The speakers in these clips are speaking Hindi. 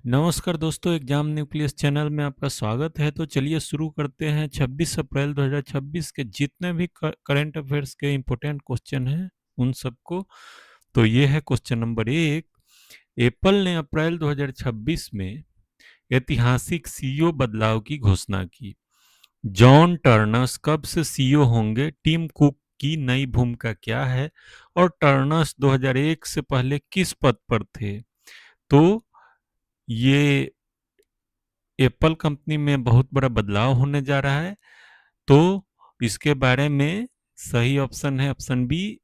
नमस्कार दोस्तों, एग्जाम न्यूक्लियस चैनल में आपका स्वागत है। तो चलिए शुरू करते हैं। 26 अप्रैल 2026 के जितने भी करंट अफेयर्स के इम्पोर्टेंट क्वेश्चन हैं उन सबको। तो ये है क्वेश्चन नंबर 1। एप्पल ने अप्रैल 2026 में ऐतिहासिक सीईओ बदलाव की घोषणा की। जॉन टर्नर्स कब से सीईओ होंगे? टिम कुक की नई भूमिका क्या है? और टर्नर्स 2001 से पहले किस पद पर थे? तो ये एप्पल कंपनी में बहुत बड़ा बदलाव होने जा रहा है। तो इसके बारे में सही ऑप्शन है ऑप्शन बी।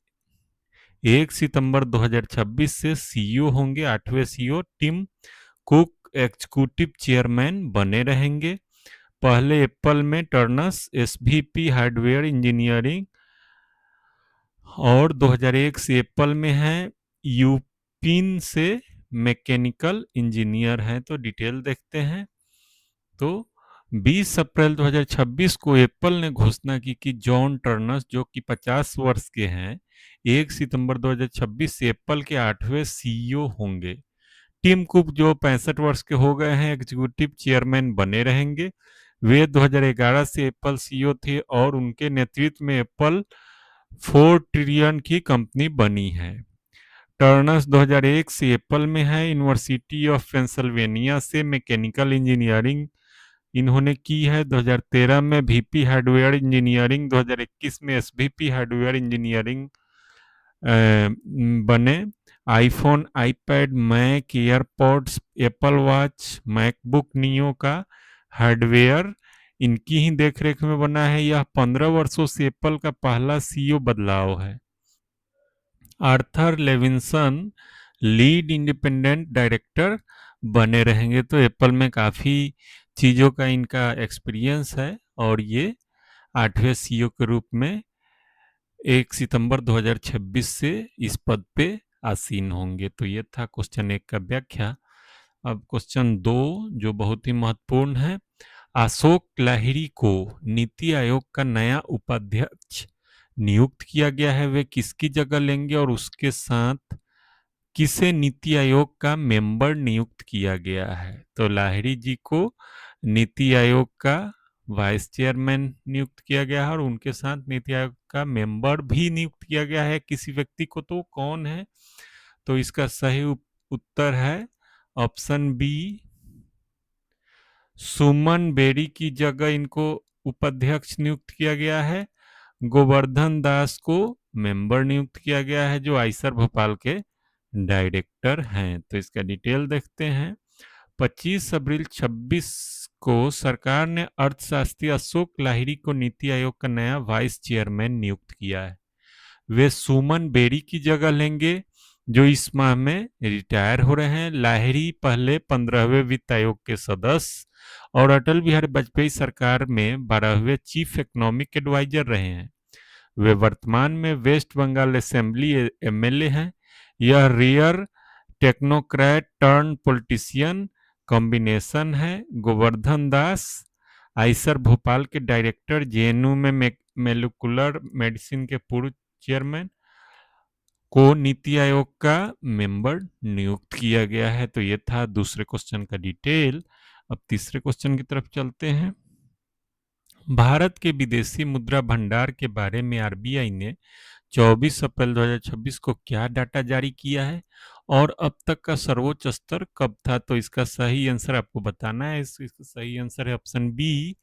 1 सितंबर 2026 से सीईओ होंगे। 8वें CEO Tim Cook executive chairman बने रहेंगे। पहले एप्पल में टर्नर्स एसवीपी हार्डवेयर इंजीनियरिंग और 2001 से एप्पल में है यूपिन से मैकेनिकल इंजीनियर हैं। तो डिटेल देखते हैं। तो 20 अप्रैल 2026 को एप्पल ने घोषणा की कि जॉन टर्नर्स जो कि 50 वर्ष के हैं 1 सितंबर 2026 से एप्पल के 8वें सीईओ होंगे। टिम कुक जो 65 वर्ष के हो गए हैं एग्जीक्यूटिव चेयरमैन बने रहेंगे। वे 2011 से एप्पल सीईओ थे और उनके नेतृत्व में एप्पल 4 ट्रिलियन की कंपनी बनी है। टर्नर्स 2001 से एप्पल में है। यूनिवर्सिटी ऑफ पेंसिल्वेनिया से मैकेनिकल इंजीनियरिंग इन्होंने की है। 2013 में वीपी हार्डवेयर इंजीनियरिंग, 2021 में एसवीपी हार्डवेयर इंजीनियरिंग बने। IPhone, iPad, Mac, AirPods, Apple Watch, MacBook Neo का हार्डवेयर इनकी ही देखरेख में बना है। यह 15 वर्षों से एप्पल का पहला सीईओ बदलाव है। Arthur Levinson lead independent director बने रहेंगे। तो एप्पल में काफ़ी चीज़ों का इनका एक्सपीरियंस है और ये 8वें सीईओ के रूप में 1 सितंबर 2026 से इस पद पे आसीन होंगे। तो ये था क्वेश्चन 1 का व्याख्या। अब क्वेश्चन 2 जो बहुत ही महत्वपूर्ण है। अशोक लाहिड़ी को नीति आयोग का नया उपाध्यक्ष नियुक्त किया गया है। वे किसकी जगह लेंगे और उसके साथ किसे नीति आयोग का मेंबर नियुक्त किया गया है? तो लाहिड़ी जी को नीति आयोग का वाइस चेयरमैन नियुक्त किया गया है और उनके साथ नीति आयोग का मेंबर भी नियुक्त किया गया है किसी व्यक्ति को। तो कौन है? तो इसका सही उत्तर है ऑप्शन बी। सुमन बेरी की जगह इनको उपाध्यक्ष नियुक्त किया गया है। गोवर्धन दास को मेंबर नियुक्त किया गया है जो आइसर भोपाल के डायरेक्टर हैं। तो इसका डिटेल देखते हैं। 25 अप्रैल 26 को सरकार ने अर्थशास्त्री अशोक लाहिड़ी को नीति आयोग का नया वाइस चेयरमैन नियुक्त किया है। वे सुमन बेरी की जगह लेंगे जो इस माह में रिटायर हो रहे हैं। लाहिड़ी पहले 15वें वित्त आयोग के सदस्य और अटल बिहारी वाजपेयी सरकार में 12वें चीफ इकोनॉमिक एडवाइजर रहे हैं। वे वर्तमान में वेस्ट बंगाल असेंबली एमएलए हैं। यह rare technocrat turn politician combination है। गोवर्धन दास आइसर भोपाल के डायरेक्टर, जेएनयू में मोलिकुलर मेडिसिन के पूर्व चेयरमैन को नीति आयोग का मेंबर नियुक्त किया गया है। तो ये था दूसरे क्वेश्चन का डिटेल। अब तीसरे क्वेश्चन की तरफ चलते हैं। भारत के विदेशी मुद्रा भंडार के बारे में आरबीआई ने 24 अप्रैल 2026 को क्या डाटा जारी किया है और अब तक का सर्वोच्च स्तर कब था? तो इसका सही आंसर आपको बताना है। इसका सही आंसर है ऑप्शन बी।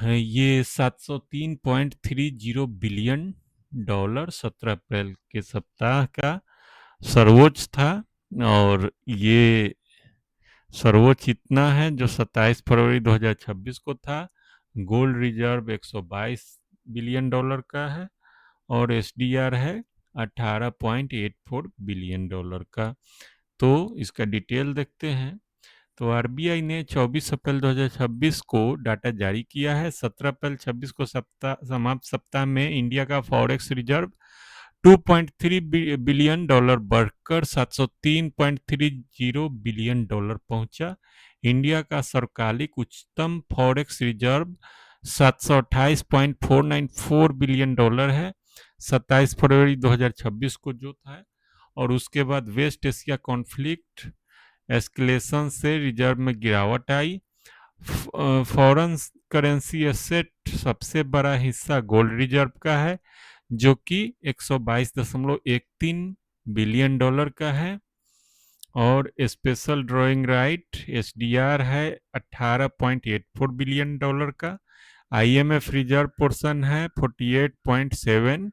ये 703.30 बिलियन डॉलर 17 अप्रैल के सप्ताह का सर्वोच्च था। और ये सर्वोच्च इतना है जो 27 फरवरी 2026 को था। गोल्ड रिजर्व 122 बिलियन डॉलर का है और एसडीआर है 18.84 बिलियन डॉलर का। तो इसका डिटेल देखते हैं। तो आरबीआई ने 24 अप्रैल 2026 को डाटा जारी किया है। 17 अप्रैल 26 को समाप्त सप्ताह में इंडिया का फॉरेक्स रिजर्व 2.3 बिलियन डॉलर बढ़कर 703.30 बिलियन डॉलर पहुंचा। इंडिया का सर्वकालिक उच्चतम फॉरेक्स रिजर्व 728.494 बिलियन डॉलर है 27 फरवरी 2026 को जो था। और उसके बाद वेस्ट एशिया कॉन्फ्लिक्ट एस्केलेशन से रिजर्व में गिरावट आई। फॉरेन करेंसी एसेट सबसे बड़ा हिस्सा गोल्ड रिजर्व का है, जो कि 122.13 बिलियन डॉलर का है। और स्पेशल ड्राइंग राइट एसडीआर है 18.84 बिलियन डॉलर का। आईएमएफ रिजर्व पोर्शन है 48.7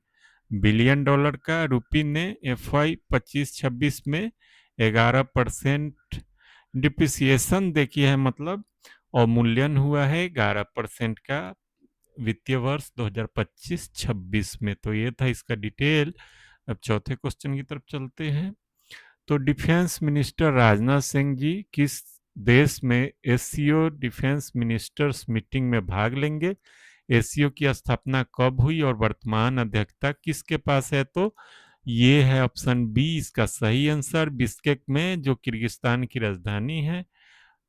बिलियन डॉलर का। रूपी ने एफवाई 25-26 में 11% डिप्रिसिएशन देखी है, मतलब अवमूल्यन हुआ है 11% का वित्तीय वर्ष 2025-26 में। तो ये था इसका डिटेल। अब चौथे क्वेश्चन की तरफ चलते हैं। तो डिफेंस मिनिस्टर राजनाथ सिंह जी किस देश में एससीओ डिफेंस मिनिस्टर्स मीटिंग में भाग लेंगे? एससीओ की स्थापना कब हुई और वर्तमान अध्यक्षता किसके पास है? तो ये है ऑप्शन बी इसका सही आंसर, बिश्केक में, जो किर्गिस्तान की राजधानी है।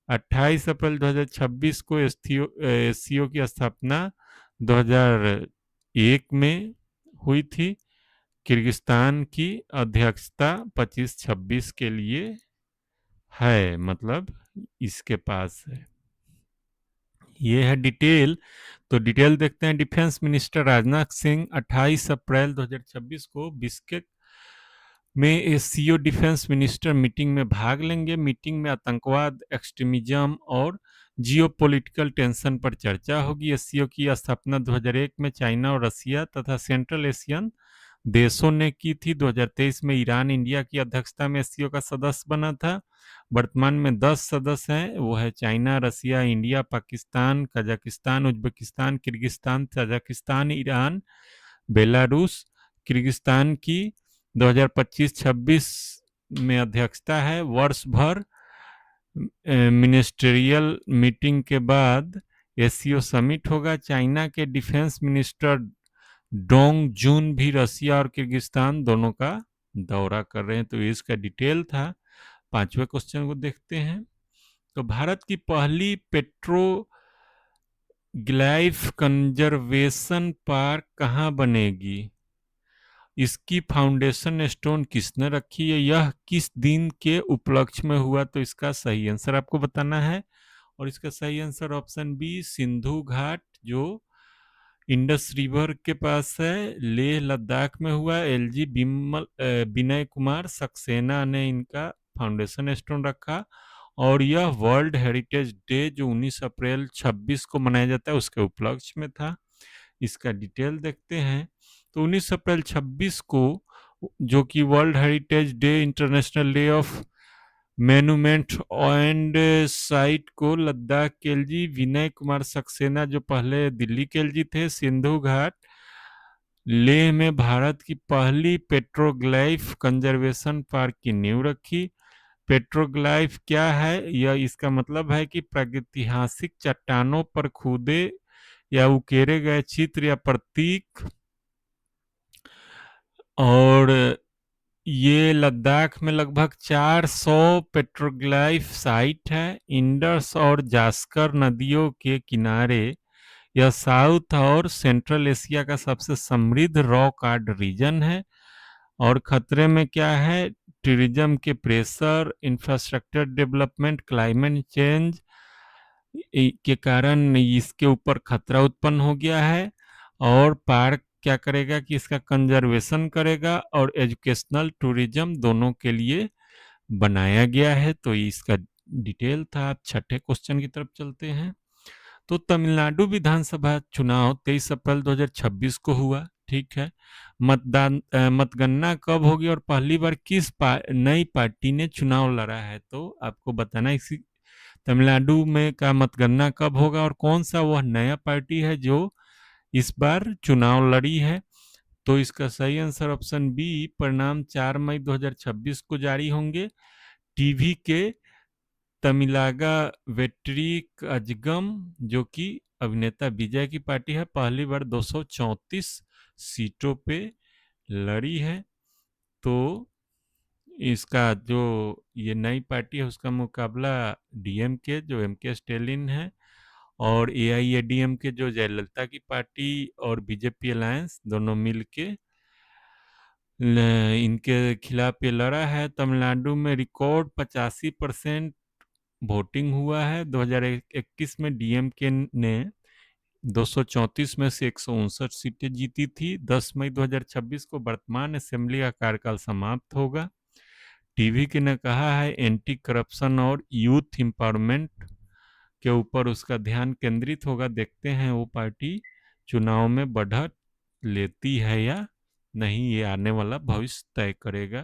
28 अप्रैल 2026 को एससीओ की स्थापना 2001 में हुई थी। किर्गिस्तान की अध्यक्षता 25-26 के लिए है, मतलब इसके पास है। ये है डिटेल। तो डिटेल देखते हैं। डिफेंस मिनिस्टर राजनाथ सिंह 28 अप्रैल 2026 को बिश्केक में एससीओ डिफेंस मिनिस्टर मीटिंग में भाग लेंगे। मीटिंग में आतंकवाद, एक्सट्रीमिज्म और जियोपॉलिटिकल टेंशन पर चर्चा होगी। एससीओ की स्थापना 2001 में चाइना और रसिया तथा सेंट्रल एशियन देशों ने की थी। 2023 में ईरान इंडिया की अध्यक्षता में एससीओ का सदस्य बना था। वर्तमान में 10 सदस्य हैं, वो है China, Russia, India, Pakistan, Kazakhstan, Uzbekistan, Kyrgyzstan, Tajikistan, Iran, Belarus. Kyrgyzstan की 2025-26 में अध्यक्षता है। वर्ष भर मिनिस्ट्रियल मीटिंग के बाद एससीओ समिट होगा। चाइना के डिफेंस मिनिस्टर डोंग जून भी रसिया और किर्गिस्तान दोनों का दौरा कर रहे हैं। तो इसका डिटेल था। पांचवें क्वेश्चन को देखते हैं। तो भारत की पहली पेट्रोग्लाइफ कंजर्वेशन पार्क कहाँ बनेगी? इसकी फाउंडेशन स्टोन किसने रखी है? यह किस दिन के उपलक्ष्य में हुआ? तो इसका सही आंसर आपको बताना है। और इसका सही आंसर ऑप्शन बी सिंधु घाट, जो इंडस रिवर के पास है, लेह लद्दाख में हुआ। एलजी विनय कुमार सक्सेना ने इनका फाउंडेशन स्टोन रखा। और यह वर्ल्ड हेरिटेज डे जो 19 अप्रैल 26 को मनाया जाता है उसके उपलक्ष्य में था। इसका डिटेल देखते हैं। तो 19 अप्रैल 26 को, जो कि world heritage day, international day of monument and site को लद्दाख के एलजी विनय कुमार सक्सेना, जो पहले दिल्ली के एलजी थे, सिंधु घाट लेह में भारत की पहली पेट्रोग्लाइफ कंजर्वेशन पार्क की नींव रखी। पेट्रोग्लाइफ क्या है? यह इसका मतलब है कि प्रागैतिहासिक चट्टानों पर खुदे या उकेरे गए चित्र या प्रतीक। और ये लद्दाख में लगभग 400 पेट्रोग्लाइफ साइट है। इंडस और जास्कर नदियों के किनारे यह साउथ और सेंट्रल एशिया का सबसे समृद्ध रॉक आर्ट रीजन है। और खतरे में क्या है? टूरिज्म के pressure, infrastructure development, climate change के कारण इसके ऊपर खतरा उत्पन्न हो गया है। और पार्क क्या करेगा कि इसका कंजर्वेशन करेगा और एजुकेशनल टूरिज्म दोनों के लिए बनाया गया है। तो इसका डिटेल था। आप छठे क्वेश्चन की तरफ चलते हैं। तो तमिलनाडु विधानसभा चुनाव 23 अप्रैल 2026 को हुआ, ठीक है। मतगणना कब होगी और पहली बार किस नई पार्टी ने चुनाव लड़ा है? तो आपको बताना इसी तमिलनाडु में का मतगणना कब होगा और कौन सा वह नया पार्टी है जो इस बार चुनाव लड़ी है? तो इसका सही आंसर ऑप्शन बी, परिणाम 4 मई 2026 को जारी होंगे। टीवी के तमिलागा वेट्री अजगम, जो कि अभिनेता विजय की पार्टी है, पहली बार 234 सीटों पे लड़ी है। तो इसका जो ये नई पार्टी है उसका मुकाबला डीएमके, जो एमके स्टेलिन है, और एआईएडीएमके, जो जयललिता की पार्टी, और बीजेपी अलायंस दोनों मिलके इनके खिलाफ ये लड़ा है। तमिलनाडु में रिकॉर्ड 85% वोटिंग हुआ है। 2021 में डीएमके ने 234 में से 159 सीटें जीती थी। 10 मई 2026 को वर्तमान असेंबली का कार्यकाल समाप्त होगा। टीवी ने कहा है एंटी करप्शन और यूथ एम्पावरमेंट के ऊपर उसका ध्यान केंद्रित होगा। देखते हैं वो पार्टी चुनाव में बढ़त लेती है या नहीं, ये आने वाला भविष्य तय करेगा।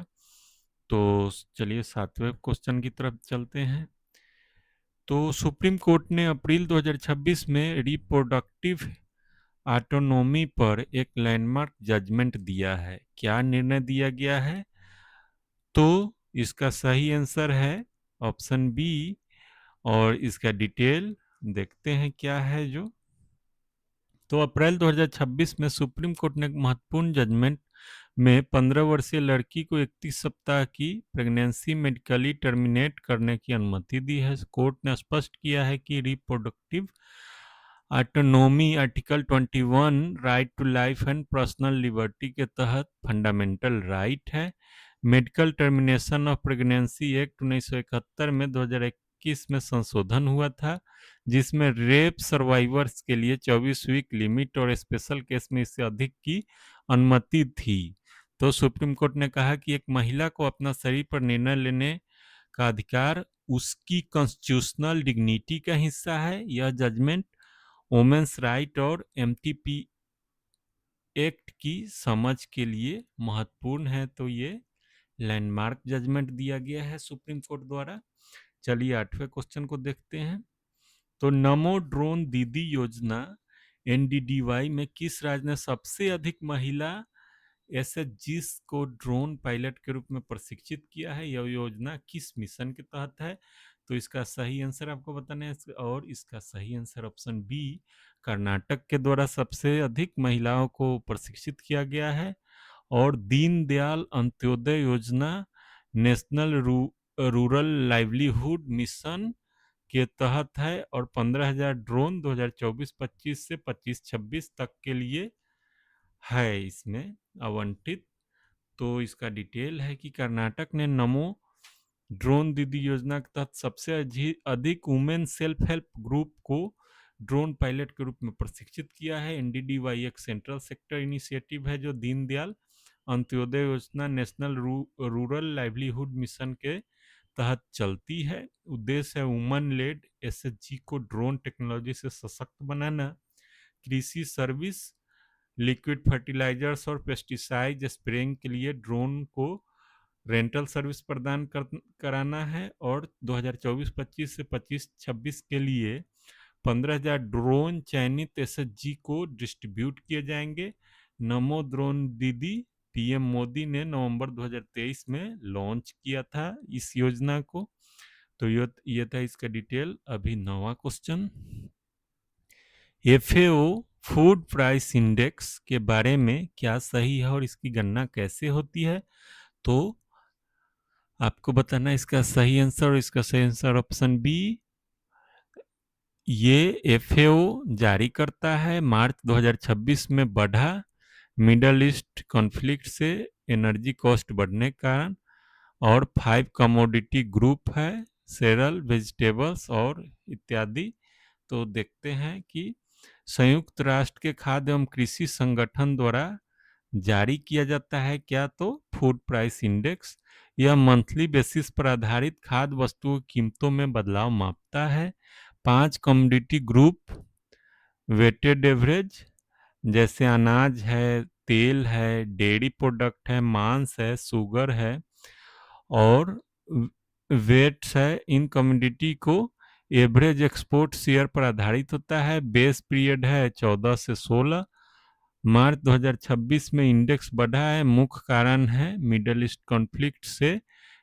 तो चलिए 7वें क्वेश्चन की तरफ चलते हैं। तो सुप्रीम कोर्ट ने अप्रैल 2026 में रिप्रोडक्टिव ऑटोनॉमी पर एक लैंडमार्क जजमेंट दिया है। क्या निर्णय दिया गया है? तो इसका सही आंसर है ऑप्शन बी, और इसका डिटेल देखते हैं क्या है जो। तो अप्रैल 2026 में सुप्रीम कोर्ट ने एक महत्वपूर्ण जजमेंट में 15 वर्षीय लड़की को 31 सप्ताह की प्रेगनेंसी मेडिकली टर्मिनेट करने की अनुमति दी है। कोर्ट ने स्पष्ट किया है कि reproductive autonomy article 21 right to life and personal liberty के तहत फंडामेंटल राइट है। Medical termination of pregnancy act 1971 में 2021 में संशोधन हुआ था, जिसमें रेप सर्वाइवर्स के लिए 24 वीक लिमिट और स्पेशल केस में इससे अधिक की अनुमति थी। तो सुप्रीम कोर्ट ने कहा कि एक महिला को अपना शरीर पर निर्णय लेने का अधिकार उसकी कॉन्स्टिट्यूशनल डिग्निटी का हिस्सा है। यह जजमेंट वुमेन्स राइट और एमटीपी एक्ट की समझ के लिए महत्वपूर्ण है। तो ये लैंडमार्क जजमेंट दिया गया है सुप्रीम कोर्ट द्वारा। चलिए 8वें क्वेश्चन को देखते हैं। तो नमो ड्रोन दीदी योजना एनडीडीवाई में किस राज्य ने सबसे अधिक महिला एसएचजीस को ड्रोन पायलट के रूप में प्रशिक्षित किया है? यह योजना किस मिशन के तहत है? तो इसका सही आंसर आपको बताना है, और इसका सही आंसर ऑप्शन बी, कर्नाटक के द्वारा सबसे अधिक महिलाओं को प्रशिक्षित किया गया है। और दीनदयाल अंत्योदय योजना नेशनल रूरल लाइवलीहुड मिशन के तहत है, और 15,000 ड्रोन 2024-25 से 25-26 तक के लिए है इसमें आवंटित। तो इसका डिटेल है कि कर्नाटक ने नमो ड्रोन दीदी योजना के तहत सबसे अधिक वुमेन सेल्फ हेल्प ग्रुप को ड्रोन पायलट के रूप में प्रशिक्षित किया है। एनडीडीवाई एक सेंट्रल सेक्टर इनिशिएटिव है जो दीनदयाल अंत्योदय योजना नेशनल रूरल लाइवलीहुड मिशन के तहत चलती है। उद्देश्य है वुमन लेड एसएचजी को ड्रोन टेक्नोलॉजी से सशक्त बनाना, कृषि सर्विस, लिक्विड फर्टिलाइजर्स और पेस्टिसाइड स्प्रेइंग के लिए ड्रोन को रेंटल सर्विस प्रदान कराना है। और 2024-25 से 25-26 के लिए 15,000 ड्रोन चयनित एसएचजी को डिस्ट्रीब्यूट किए जाएंगे। नमो ड्रोन दीदी पीएम मोदी ने नवंबर 2023 में लॉन्च किया था इस योजना को। तो ये था इसका डिटेल। अभी 9वां question, FAO food price index के बारे में क्या सही है और इसकी गणना कैसे होती है? तो आपको बताना इसका सही आंसर, और इसका सही आंसर ऑप्शन बी, ये एफएओ जारी करता है। मार्च 2026 में बढ़ा मिडल ईस्ट कॉन्फ्लिक्ट से एनर्जी कॉस्ट बढ़ने के कारण, और 5 कमोडिटी ग्रुप है, सेरल, वेजिटेबल्स और इत्यादि। तो देखते हैं कि संयुक्त राष्ट्र के खाद्य एवं कृषि संगठन द्वारा जारी किया जाता है क्या? तो फूड प्राइस इंडेक्स यह मंथली बेसिस पर आधारित खाद्य वस्तुओं की कीमतों में बदलाव मापता है। 5 कमोडिटी ग्रुप वेटेड एवरेज जैसे अनाज है, तेल है, डेयरी प्रोडक्ट है, मांस है, शुगर है और वेट्स है, इन कमोडिटी को एवरेज एक्सपोर्ट शेयर पर आधारित होता है। बेस पीरियड है 14 से 16। मार्च 2026 में इंडेक्स बढ़ा है। मुख्य कारण है मिडल ईस्ट कॉन्फ्लिक्ट से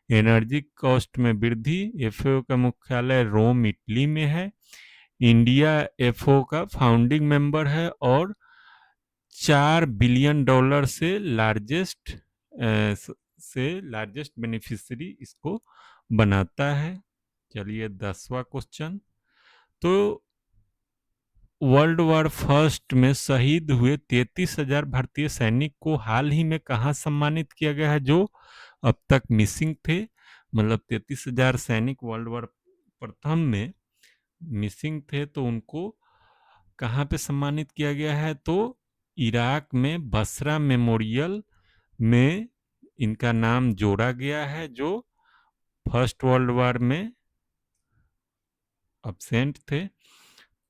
एनर्जी कॉस्ट में वृद्धि। एफएओ का मुख्यालय रोम इटली में है। इंडिया एफओ का फाउंडिंग मेंबर है और $4 बिलियन से लार्जेस्ट बेनिफिशियरी इसको बनाता है। चलिए 10वां क्वेश्चन, तो वर्ल्ड वॉर फर्स्ट में शहीद हुए 33,000 भारतीय सैनिक को हाल ही में कहाँ सम्मानित किया गया है जो अब तक मिसिंग थे? मतलब 33,000 सैनिक वर्ल्ड वॉर प्रथम में मिसिंग थे, तो उनको कहाँ पे सम्मानित किया गया है? तो इराक में बसरा मेमोरियल में इनका नाम जोड़ा गया है, जो फर्स्ट वर्ल्ड वॉर में अब्सेंट थे।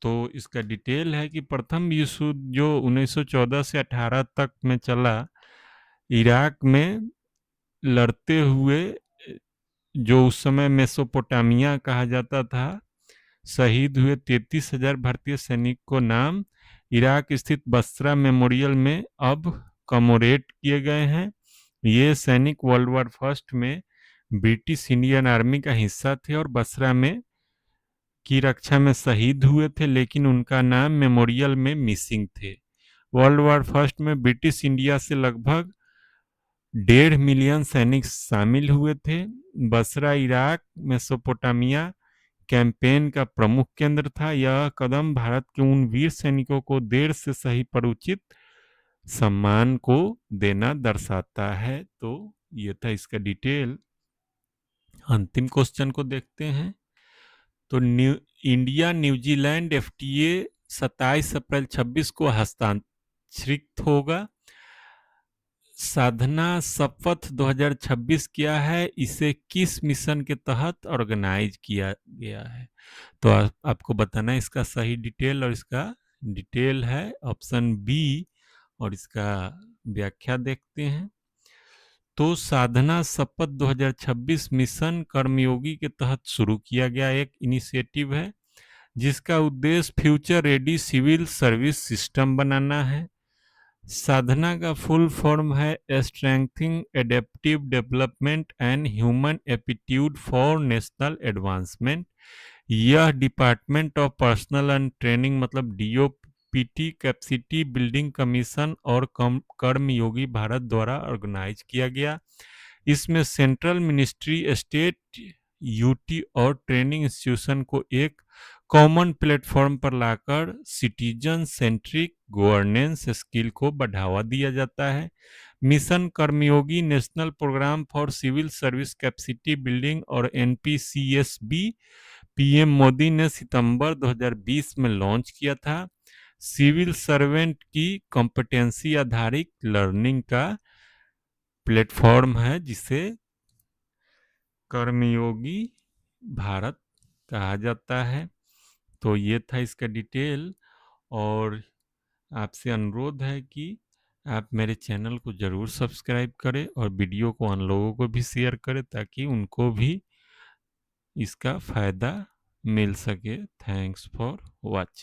तो इसका डिटेल है कि प्रथम विश्व युद्ध जो 1914 से 18 तक में चला, इराक में लड़ते हुए, जो उस समय मेसोपोटामिया कहा जाता था, शहीद हुए 33,000 भारतीय सैनिक को नाम इराक स्थित बसरा मेमोरियल में अब कमोरेट किए गए हैं। ये सैनिक वर्ल्ड वॉर फर्स्ट में ब्रिटिश इंडियन आर्मी का हिस्सा थे और बसरा में की रक्षा में शहीद हुए थे, लेकिन उनका नाम मेमोरियल में मिसिंग थे। वर्ल्ड वॉर फर्स्ट में ब्रिटिश इंडिया से लगभग 1.5 मिलियन सैनिक शामिल हुए थे। बसरा इराक मेसोपोटामिया कैंपेन का प्रमुख केंद्र था। यह कदम भारत के उन वीर सैनिकों को देर से सही पर उचित सम्मान को देना दर्शाता है। तो ये था इसका डिटेल। अंतिम क्वेश्चन को देखते हैं। तो इंडिया न्यूजीलैंड एफटीए 27 अप्रैल 26 को हस्ताक्षरित होगा। साधना शपथ 2026 क्या है? इसे किस मिशन के तहत ऑर्गेनाइज किया गया है? तो आपको बताना है इसका सही डिटेल, और इसका डिटेल है ऑप्शन बी, और इसका व्याख्या देखते हैं। तो साधना शपथ 2026 मिशन कर्मयोगी के तहत शुरू किया गया एक इनिशिएटिव है, जिसका उद्देश्य future ready civil service system बनाना है। साधना का फुल फॉर्म है strengthening adaptive development and human aptitude for national advancement. यह department of personnel and training मतलब डीओपीटी कैपेसिटी बिल्डिंग कमीशन और कर्मयोगी भारत द्वारा ऑर्गेनाइज किया गया। इसमें सेंट्रल मिनिस्ट्री, स्टेट यूटी और ट्रेनिंग इंस्टीट्यूशन को एक कॉमन प्लेटफॉर्म पर लाकर सिटीजन सेंट्रिक गवर्नेंस स्किल को बढ़ावा दिया जाता है। Mission Karmayogi national programme for civil service capacity building और एनपीसीएसबी पीएम मोदी ने सितंबर 2020 में लॉन्च किया था। सिविल सर्वेंट की कॉम्पिटेंसी आधारित लर्निंग का प्लेटफॉर्म है, जिसे कर्मयोगी भारत कहा जाता है। तो ये था इसका डिटेल, और आपसे अनुरोध है कि आप मेरे चैनल को ज़रूर सब्सक्राइब करें और वीडियो को उन लोगों को भी शेयर करें ताकि उनको भी इसका फ़ायदा मिल सके। Thanks for watching.